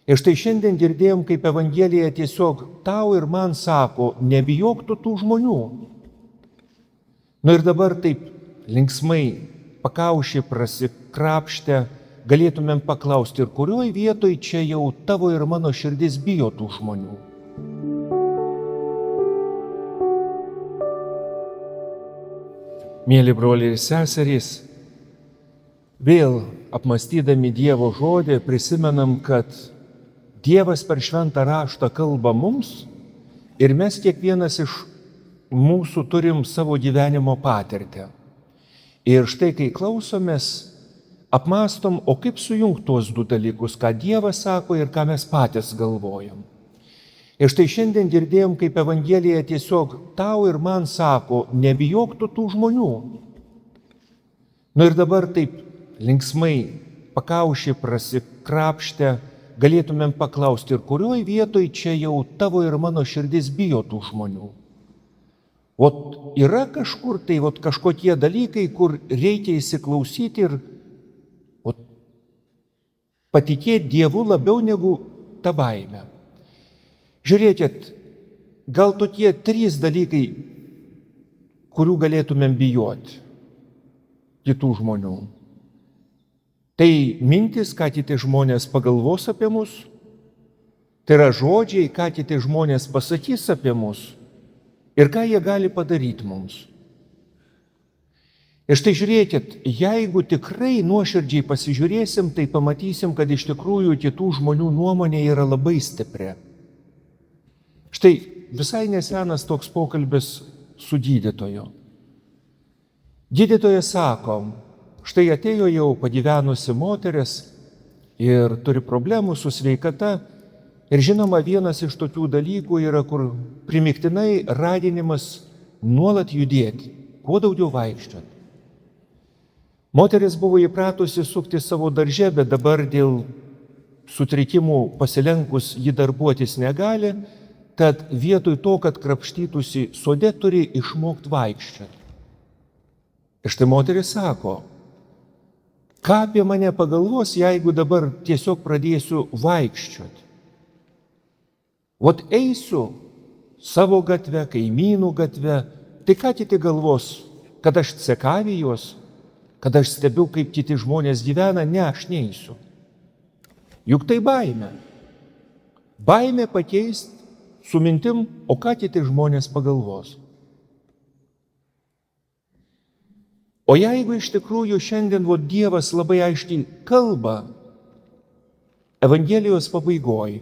Ir štai šiandien girdėjom, kaip Evangelija tiesiog tau ir man sako, nebijok tu tų žmonių. Ir dabar taip linksmai pakaušį prasikrapštę galėtumėm paklausti, ir kurioj vietoj čia jau tavo ir mano širdis bijo tų žmonių. Mėly broliai ir seserys, vėl apmąstydami Dievo žodį prisimenam, kad Dievas per šventą raštą kalba mums ir mes kiekvienas iš mūsų turim savo gyvenimo patirtį. Ir štai kai klausomės, apmąstom, o kaip sujungti tuos du dalykus, ką Dievas sako ir ką mes patys galvojam. Ir štai šiandien girdėjom, kaip Evangelija tiesiog tau ir man sako, nebijok tu tų žmonių. Ir dabar taip linksmai pakaušį prasikrapštę galėtumėm paklausti, ir kurioj vietoj čia jau tavo ir mano širdis bijo tų žmonių. Yra kažkur tai kažkokie dalykai, kur reikia įsiklausyti ir patikėti Dievu labiau negu tą baimę. Žiūrėkit, gal tokie 3 dalykai, kurių galėtumėm bijoti kitų žmonių. Tai mintis, ką kiti žmonės pagalvos apie mus, tai yra žodžiai, ką kiti žmonės pasakys apie mus ir ką jie gali padaryti mums. Ir štai žiūrėkit, jeigu tikrai nuoširdžiai pasižiūrėsim, tai pamatysim, kad iš tikrųjų kitų žmonių nuomonė yra labai stipri. Štai visai nesenas toks pokalbis su gydytoju. Gydytojas sako, štai atėjo jau pagyvenusi moteris ir turi problemų su sveikata. Ir žinoma, vienas iš tokių dalykų yra, kur primiktinai raginimas nuolat judėti, kuo daugiau vaikščioti. Moteris buvo įpratusi sukti savo darže, bet dabar dėl sutrikimų pasilenkus ji darbuotis negali, tad vietoj to, kad krapštytųsi sode, turi išmokti vaikščioti. Ir štai moteris sako, ką apie mane pagalvos, jeigu dabar tiesiog pradėsiu vaikščioti. Eisiu savo gatve, kaimynų gatve, tai ką kiti galvos, kad aš cekavijos, kad aš stebiu, kaip kiti žmonės gyvena, ne, aš neisiu. Juk tai baimė. Baimė pakeisti su mintim, o ką kiti žmonės pagalvos. O jeigu iš tikrųjų šiandien Dievas labai aiškiai kalba Evangelijos pabaigoj,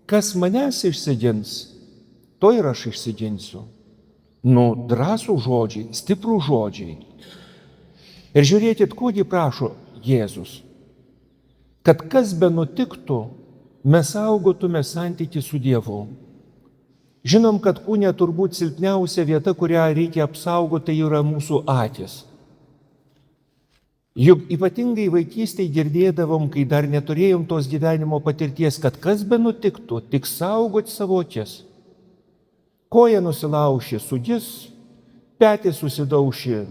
kas manęs išsigins, to ir aš išsiginsiu. Drąsų žodžiai, stiprų žodžiai. Ir žiūrėkit, kodėl prašo Jėzus. Kad kas be nutiktų, mes saugotume santykį su Dievu. Žinom, kad kūne turbūt silpniausia vieta, kurią reikia apsaugoti, tai yra mūsų akis. Juk ypatingai vaikystėje girdėdavom, kai dar neturėjom tos gyvenimo patirties, kad kas be nutiktų, tik saugoti savo akis. Koja nusilauši, sugis, petį susidauši,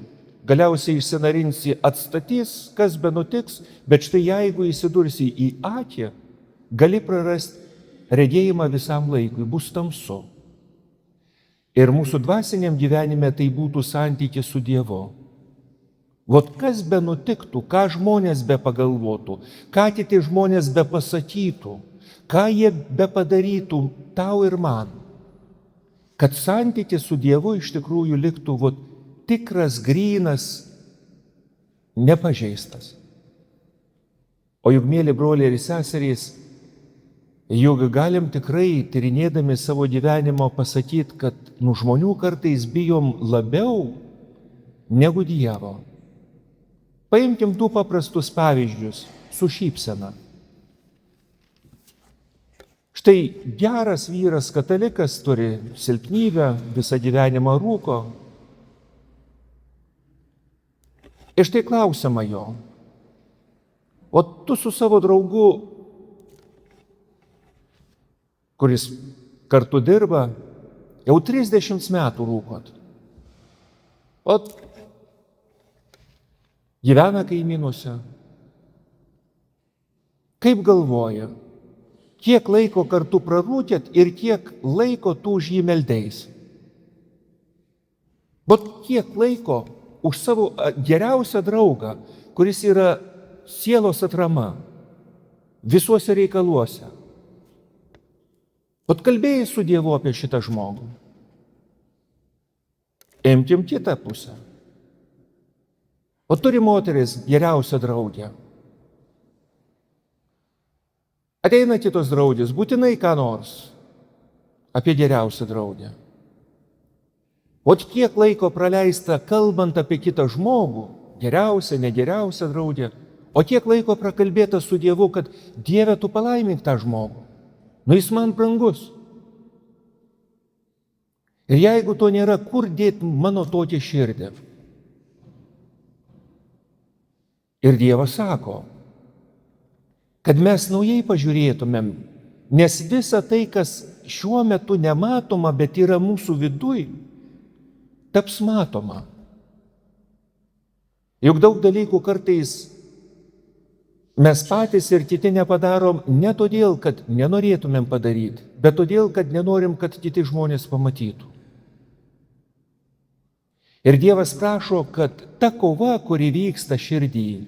galiausiai išsinarinsi, atstatys, kas be nutiks, bet štai jeigu įsidursi į akį, gali prarasti regėjimą visam laikui, bus tamsu. Ir mūsų dvasiniam gyvenime tai būtų santykis su Dievu. Kas be nutiktų, ką žmonės be pagalvotų, ką kiti žmonės be pasakytų, ką jie be padarytų tau ir man, kad santykis su Dievu iš tikrųjų liktų tikras, grynas, nepažeistas. O juk, mėly broliai ir seserys, juk galim tikrai, tyrinėdami savo gyvenimo, pasakyti, kad žmonių kartais bijom labiau negu Dievo. Paimkim du paprastus pavyzdžius su šypsena. Štai geras vyras katalikas turi silpnybę, visą gyvenimą rūko. Ir štai klausiama jo, o tu su savo draugu, kuris kartu dirba, jau 30 metų rūkot. Gyvena kaimynuose. Kaip galvoja, kiek laiko kartu prarūkėt ir kiek laiko tu už jį meldeis. Bet kiek laiko už savo geriausią draugą, kuris yra sielos atrama visuose reikaluose. Bet kalbėjai su Dievu apie šitą žmogų. Imkim kitą pusę. O turi moteris geriausią draugę. Ateina kitos draugės, būtinai ką nors apie geriausią draugę. O kiek laiko praleista kalbant apie kitą žmogų, geriausią, negeriausią draugę, o kiek laiko prakalbėta su Dievu, kad Dieve, tu palaimink tą žmogų. Nu jis man brangus. Ir jeigu to nėra, kur dėti mano tokią širdį? Ir Dievas sako, kad mes naujai pažiūrėtumėm, nes visa tai, kas šiuo metu nematoma, bet yra mūsų viduj, taps matoma. Juk daug dalykų kartais mes patys ir kiti nepadarom ne todėl, kad nenorėtumėm padaryti, bet todėl, kad nenorim, kad kiti žmonės pamatytų. Ir Dievas prašo, kad ta kova, kuri vyksta širdyje,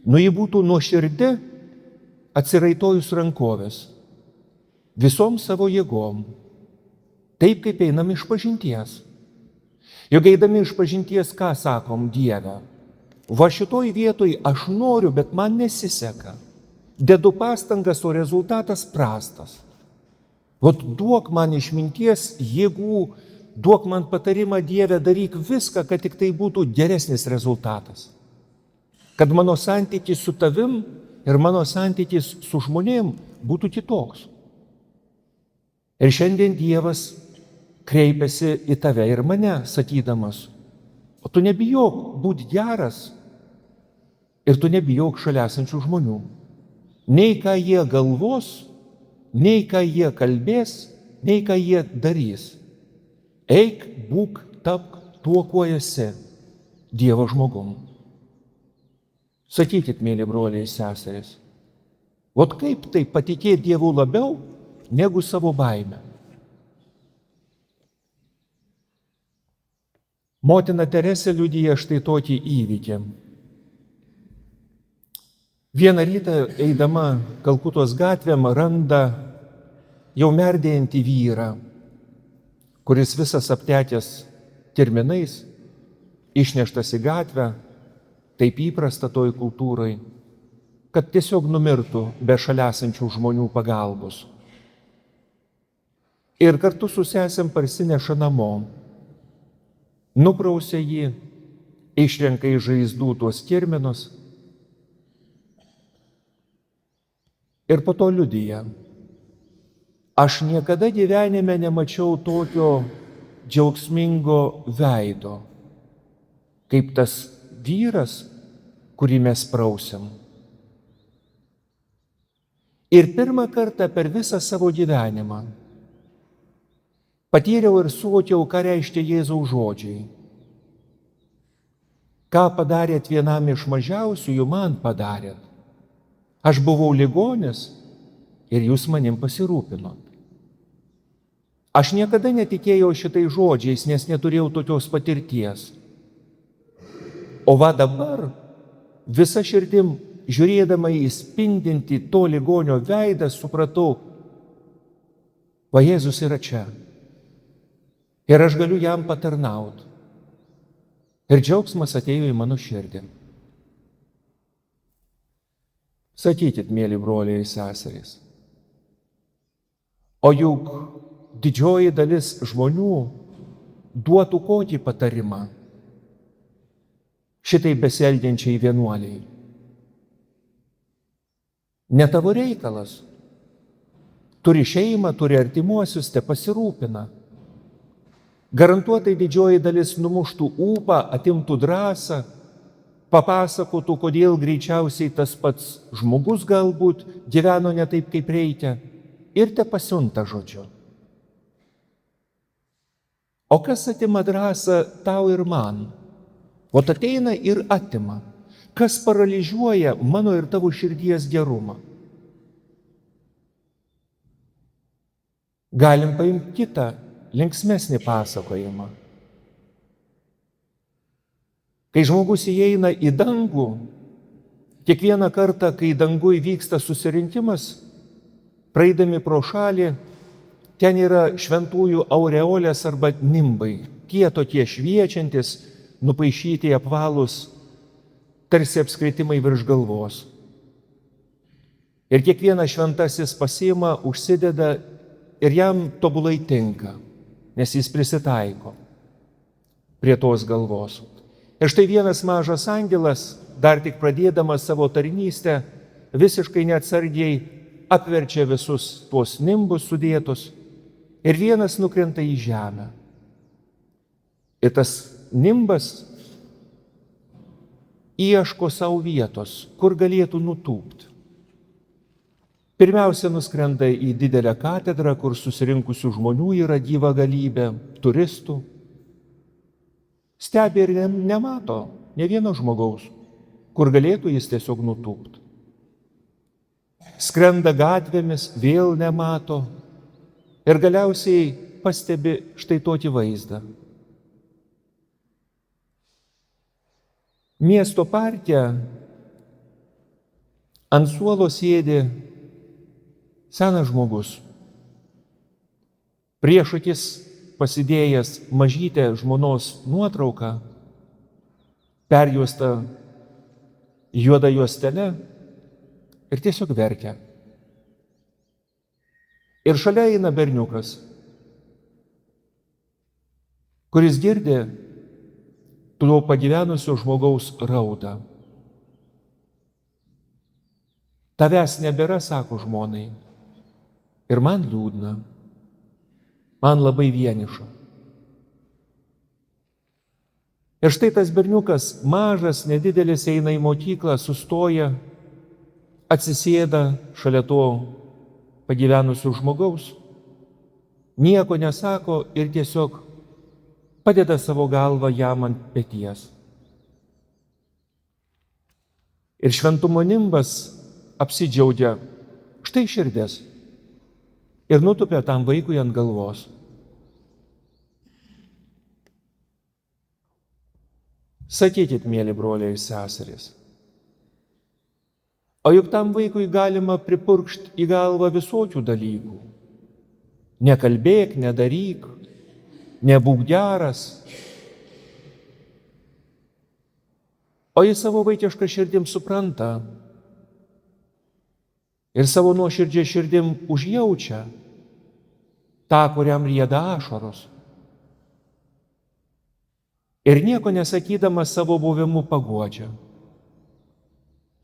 ji būtų nuoširdi, atsiraitojus rankovės, visom savo jėgom, taip kaip einam iš pažinties. Juk eidami iš pažinties, ką sakom Dieve? Va šitoj vietoj aš noriu, bet man nesiseka. Dedu pastangas, o rezultatas prastas. Vat duok man išminties, jėgų, duok man patarimą, Dieve, daryk viską, kad tik tai būtų geresnis rezultatas. Kad mano santykis su tavim ir mano santykis su žmonėm būtų kitoks. Ir šiandien Dievas kreipiasi į tave ir mane, sakydamas, o tu nebijok būti geras ir tu nebijok šalia esančių žmonių. Nei ką jie galvos, nei ką jie kalbės, nei ką jie darys. Eik, būk, tapk tuo, kuo esi, Dievo žmogum. Sakykit, mėly broliai ir seserys, ot kaip tai patikėti Dievu labiau negu savo baimę? Motina Teresė liudija štai tokį įvykį. Vieną rytą eidama Kalkutos gatvėm randa jau merdėjantį vyrą, kuris visas aptekęs kirminais, išneštas į gatvę, taip įprasta toj kultūrai, kad tiesiog numirtų be šalia esančių žmonių pagalbos. Ir kartu su sesėm parsineša namo, nuprausia jį, išrenka iš žaizdų tuos kirminus ir po to liudija. Aš niekada gyvenime nemačiau tokio džiaugsmingo veido, kaip tas vyras, kurį mes prausiam. Ir pirmą kartą per visą savo gyvenimą patyriau ir suvokiau, ką reiškia Jėzaus žodžiai. Ką padarėt vienam iš mažiausiųjų, man padarėt. Aš buvau ligonis ir jūs manim pasirūpinot. Aš niekada netikėjau šitai žodžiais, nes neturėjau tokios patirties. O va dabar, visa širdim, žiūrėdama į spindintį to ligonio veidą, supratau, va Jėzus yra čia. Ir aš galiu jam patarnauti. Ir džiaugsmas atėjo į mano širdį. Sakykit, mėly broliai ir seserys, o juk didžioji dalis žmonių duotų kokį patarimą šitai besielgiančiai vienuoliai. Ne tavo reikalas. Turi šeimą, turi artimuosius, te pasirūpina. Garantuotai didžioji dalis numuštų ūpą, atimtų drąsą, papasakotų, kodėl greičiausiai tas pats žmogus galbūt gyveno ne taip, kaip reikia, ir te pasiunta žodžiu. O kas atima drąsą tau ir man? O ateina ir atima. Kas paralyžiuoja mano ir tavo širdies gerumą? Galim paimti kitą, linksmesnį pasakojimą. Kai žmogus įeina į dangų, kiekvieną kartą, kai dangui vyksta susirinkimas, praeidami pro šalį, ten yra šventųjų aureolės arba nimbai, tie tokie šviečiantis, nupaišyti apvalūs, tarsi apskritimai virš galvos. Ir kiekvienas šventasis pasiima, užsideda ir jam tobulai tinka, nes jis prisitaiko prie tos galvos. Ir štai vienas mažas angelas, dar tik pradėdamas savo tarnystę, visiškai neatsargiai apverčia visus tuos nimbus sudėtus ir vienas nukrenta į žemę. Ir tas nimbas ieško savo vietos, kur galėtų nutūpti. Pirmiausia, nuskrenda į didelę katedrą, kur susirinkusių žmonių yra gyva galybė, turistų. Stebi ir nemato ne vieno žmogaus, kur galėtų jis tiesiog nutūpti. Skrenda gatvėmis, vėl nemato ir galiausiai pastebi štai tokį vaizdą. Miesto parke ant suolo sėdi senas žmogus. Prieš akis pasidėjęs mažytę žmonos nuotrauką, perjuostą juoda juostele ir tiesiog verkia. Ir šalia eina berniukas, kuris girdi to pagyvenusio žmogaus raudą. Tavęs nebėra, sako žmonai, ir man liūdna. Man labai vieniša. Ir štai tas berniukas, mažas, nedidelis, eina į mokyklą, sustoja, atsisėda šalia to pagyvenusio žmogaus, nieko nesako ir tiesiog padeda savo galvą jam ant peties. Ir šventumo nimbas apsidžiaugia, štai širdis, ir nutupia tam vaikui ant galvos. Sakykit, mėly broliai ir seserys, o juk tam vaikui galima pripurkšti į galvą visokių dalykų. Nekalbėk, nedaryk, nebūk geras. O jis savo vaikišką širdim supranta ir savo nuoširdžią širdim užjaučia tą, kuriam rieda ašaros. Ir nieko nesakydamas savo buvimu paguodžia.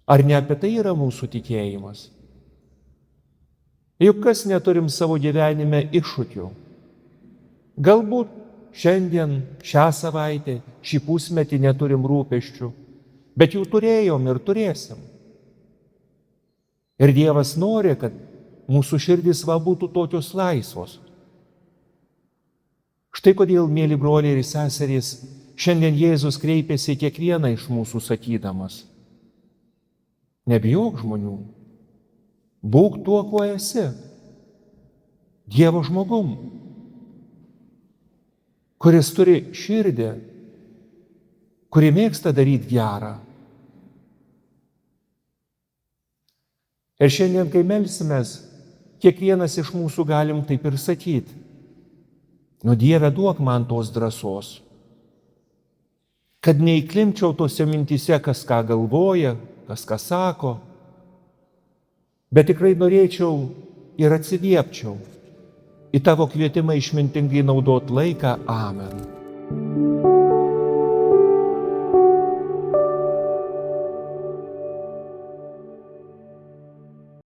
Ar ne apie tai yra mūsų tikėjimas? Juk kas neturim savo gyvenime iššūkių? Galbūt šiandien, šią savaitę, šį pusmetį neturim rūpesčių, bet jų turėjom ir turėsim. Ir Dievas nori, kad mūsų širdys būtų tokios laisvos. Štai kodėl, mėly broliai ir seserys, šiandien Jėzus kreipėsi kiekvieną iš mūsų sakydamas: nebijok žmonių, būk tuo, kuo esi, Dievo žmogum, kuris turi širdį, kuri mėgsta daryti gerą. Ir šiandien, kai melsimės, kiekvienas iš mūsų galim taip ir sakyti: nu, Dieve, duok man tos drąsos, kad neįklimčiau tose mintyse, kas ką galvoja, kas ką sako, bet tikrai norėčiau ir atsiliepčiau į tavo kvietimą išmintingai naudot laiką. Amen.